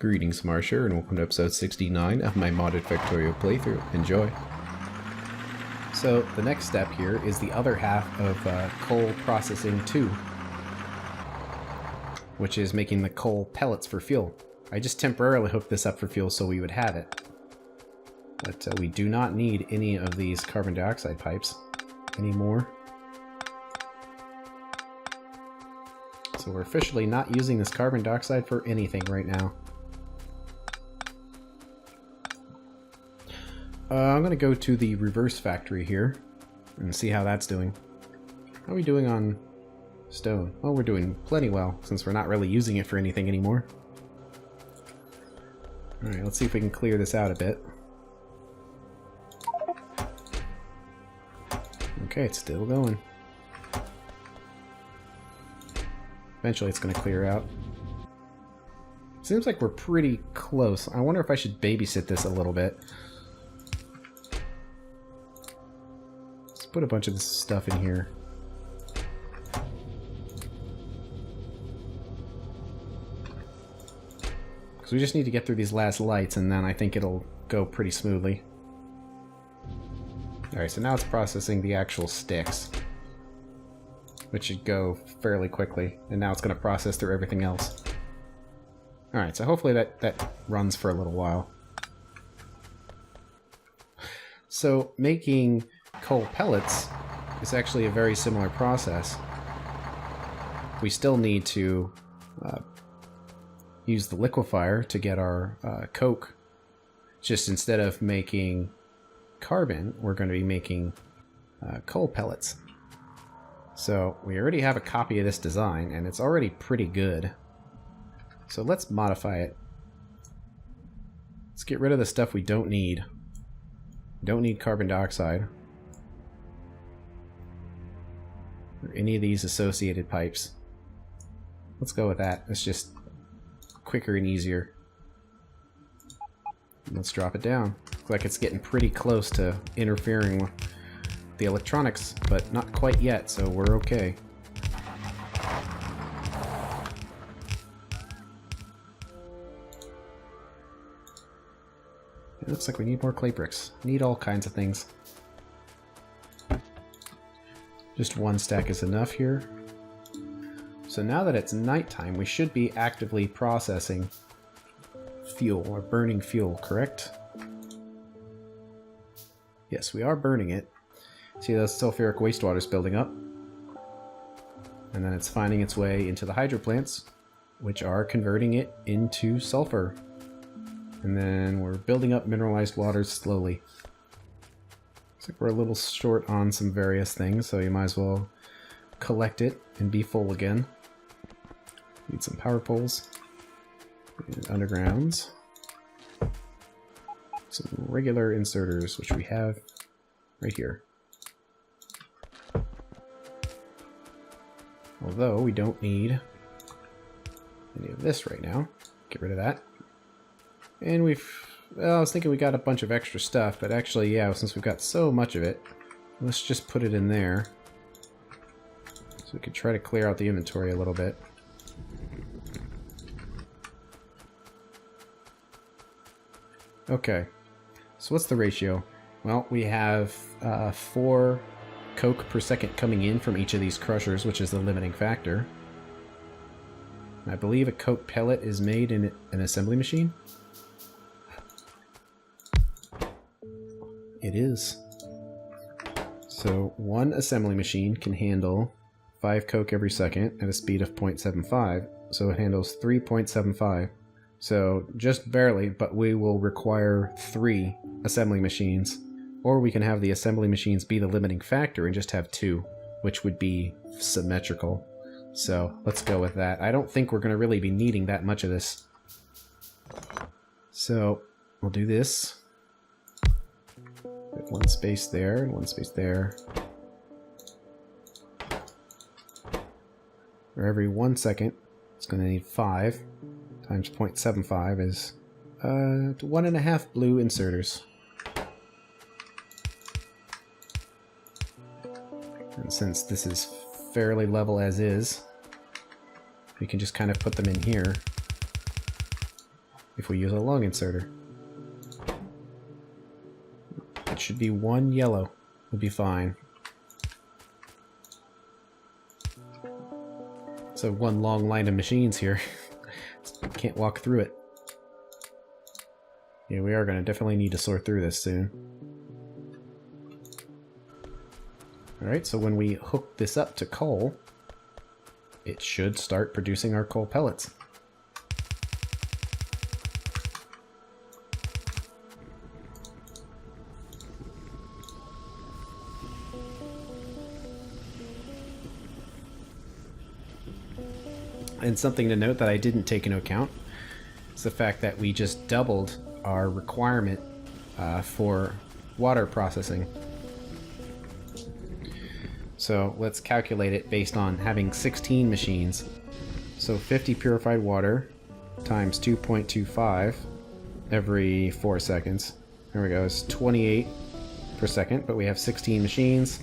Greetings, Marsher, and welcome to episode 69 of my modded Factorio playthrough. Enjoy! So, the next step here is the other half of coal processing 2, which is making the coal pellets for fuel. I just temporarily hooked this up for fuel so we would have it. But we do not need any of these carbon dioxide pipes anymore. So we're officially not using this carbon dioxide for anything right now. I'm going to go to the reverse factory here and see how that's doing. How are we doing on stone? Oh, we're doing plenty well, since we're not really using it for anything anymore. Alright, let's see if we can clear this out a bit. Okay, it's still going. Eventually it's going to clear out. Seems like we're pretty close. I wonder if I should babysit this a little bit. Put a bunch of this stuff in here. Because we just need to get through these last lights and then I think it'll go pretty smoothly. Alright, so now it's processing the actual sticks, which should go fairly quickly. And now it's going to process through everything else. Alright, so hopefully that runs for a little while. So making coal pellets is actually a very similar process. We still need to use the liquefier to get our coke. Just instead of making carbon, we're going to be making coal pellets. So we already have a copy of this design, and it's already pretty good. So let's modify it. Let's get rid of the stuff we don't need. We don't need carbon dioxide. Or any of these associated pipes. Let's go with that. It's just quicker and easier. Let's drop it down. Looks like it's getting pretty close to interfering with the electronics, but not quite yet, so we're okay. It looks like we need more clay bricks. Need all kinds of things. Just one stack is enough here. So now that it's nighttime, we should be actively processing fuel, or burning fuel, correct? Yes, we are burning it. See, the sulfuric wastewater is building up. And then it's finding its way into the hydro plants, which are converting it into sulfur. And then we're building up mineralized waters slowly. Looks like we're a little short on some various things, so you might as well collect it and be full again. Need some power poles. And undergrounds. Some regular inserters, which we have right here. Although we don't need any of this right now. Get rid of that. And well, I was thinking we got a bunch of extra stuff, but actually, yeah, since we've got so much of it, let's just put it in there. So we could try to clear out the inventory a little bit. Okay, so what's the ratio? Well, we have 4 coke per second coming in from each of these crushers, which is the limiting factor. I believe a coke pellet is made in an assembly machine. It is. So one assembly machine can handle 5 coke every second at a speed of 0.75, so it handles 3.75. So just barely, but we will require 3 assembly machines. Or we can have the assembly machines be the limiting factor and just have 2, which would be symmetrical. So let's go with that. I don't think we're going to really be needing that much of this. So we'll do this. Put 1 space there and 1 space there. For every 1 second, it's going to need 5 times 0.75 is 1.5 blue inserters. And since this is fairly level as is, we can just kind of put them in here. if we use a lung inserter. It should be one yellow. Would be fine. So one long line of machines here. Can't walk through it. Yeah, we are going to definitely need to sort through this soon. Alright, so when we hook this up to coal, it should start producing our coal pellets. And something to note that I didn't take into account is the fact that we just doubled our requirement for water processing. So let's calculate it based on having 16 machines. So 50 purified water times 2.25 every 4 seconds. There we go, it's 28 per second, but we have 16 machines.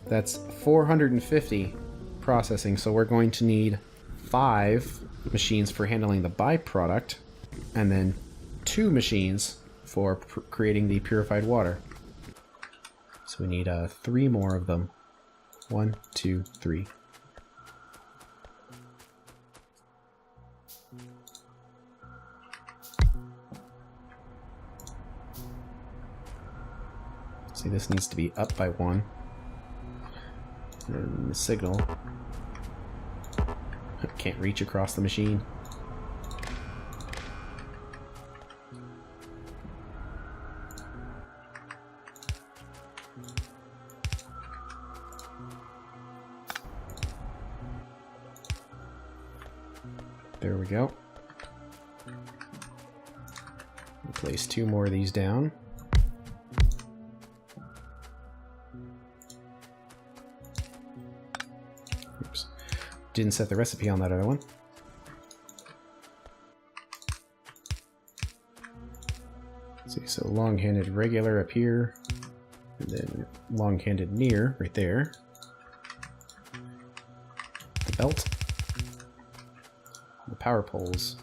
That's 450 processing, so we're going to need 5 machines for handling the byproduct, and then 2 machines for creating the purified water. So we need 3 more of them. 1, 2, 3. See, this needs to be up by 1. And the signal can't reach across the machine. There we go. We'll place 2 more of these down. Oops. Didn't set the recipe on that other one. Let's see, so long-handed regular up here, and then long-handed near right there. The belt. The power poles.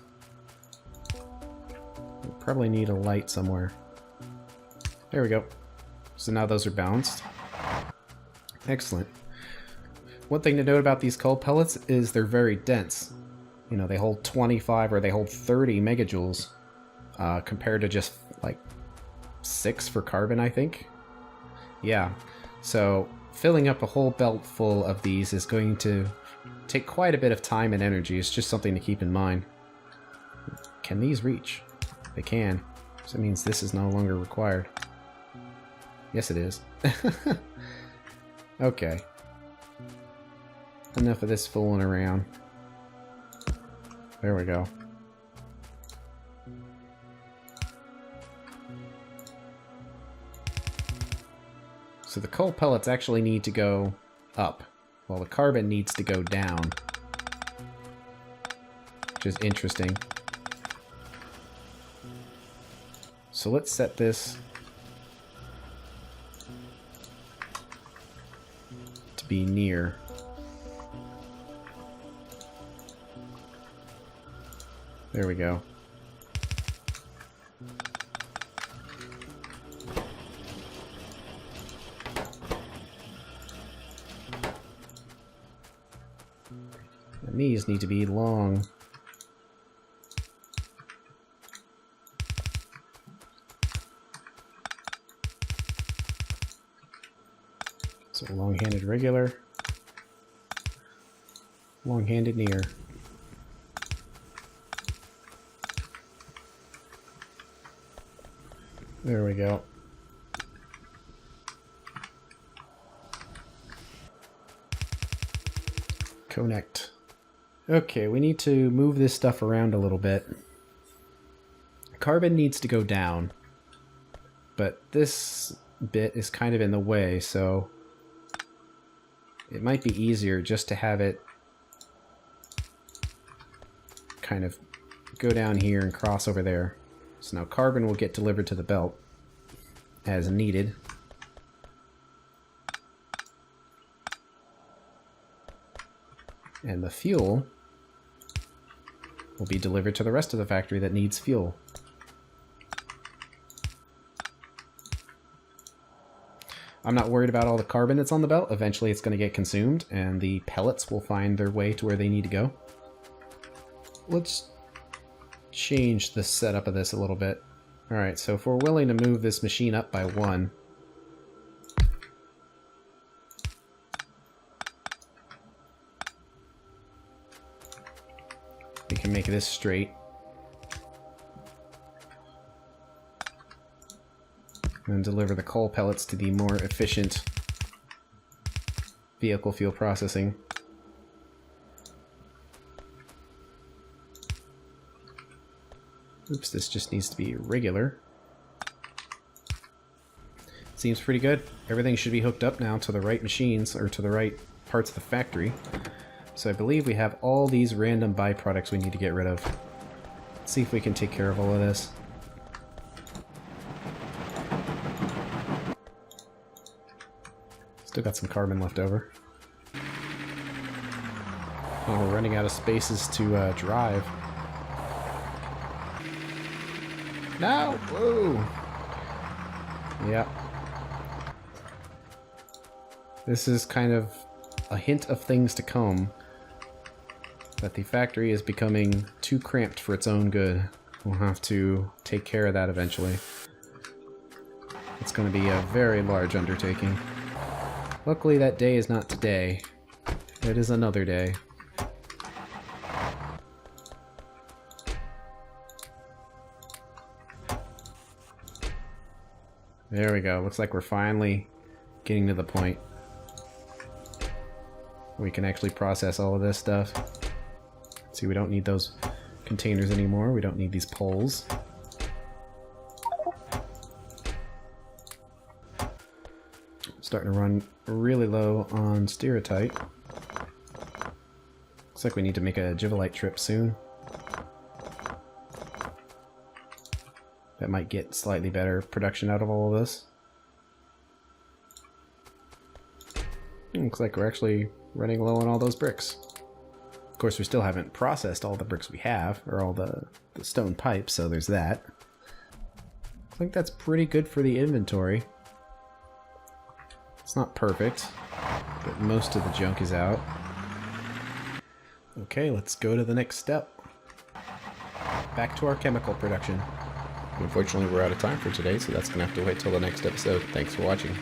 We'll probably need a light somewhere. There we go. So now those are balanced. Excellent. One thing to note about these coal pellets is they're very dense. You know, they hold 25 or they hold 30 megajoules compared to just like 6 for carbon, I think. Yeah, so filling up a whole belt full of these is going to take quite a bit of time and energy. It's just something to keep in mind. Can these reach? They can. So that means this is no longer required. Yes, it is. Okay. Enough of this fooling around. There we go. So the coal pellets actually need to go up, while the carbon needs to go down. Which is interesting. So let's set this to be near. There we go. And these need to be long. So long-handed regular, long-handed near. There we go. Connect. Okay, we need to move this stuff around a little bit. Carbon needs to go down, but this bit is kind of in the way, so it might be easier just to have it kind of go down here and cross over there. So now carbon will get delivered to the belt as needed. And the fuel will be delivered to the rest of the factory that needs fuel. I'm not worried about all the carbon that's on the belt. Eventually it's going to get consumed, and the pellets will find their way to where they need to go. Let's change the setup of this a little bit. Alright, so if we're willing to move this machine up by 1, we can make this straight. And deliver the coal pellets to the more efficient vehicle fuel processing. Oops, this just needs to be regular. Seems pretty good. Everything should be hooked up now to the right machines, or to the right parts of the factory. So I believe we have all these random byproducts we need to get rid of. Let's see if we can take care of all of this. Still got some carbon left over. Oh, we're running out of spaces to drive. No! Whoa! Yep. This is kind of a hint of things to come. That the factory is becoming too cramped for its own good. We'll have to take care of that eventually. It's going to be a very large undertaking. Luckily that day is not today. It is another day. There we go. Looks like we're finally getting to the point where we can actually process all of this stuff. See, we don't need those containers anymore. We don't need these poles. Starting to run really low on stereotype. Looks like we need to make a Givelite trip soon. That might get slightly better production out of all of this. Looks like we're actually running low on all those bricks. Of course, we still haven't processed all the bricks we have, or all the stone pipes, so there's that. I think that's pretty good for the inventory. It's not perfect, but most of the junk is out. Okay, let's go to the next step. Back to our chemical production. Unfortunately, we're out of time for today, so that's going to have to wait till the next episode. Thanks for watching.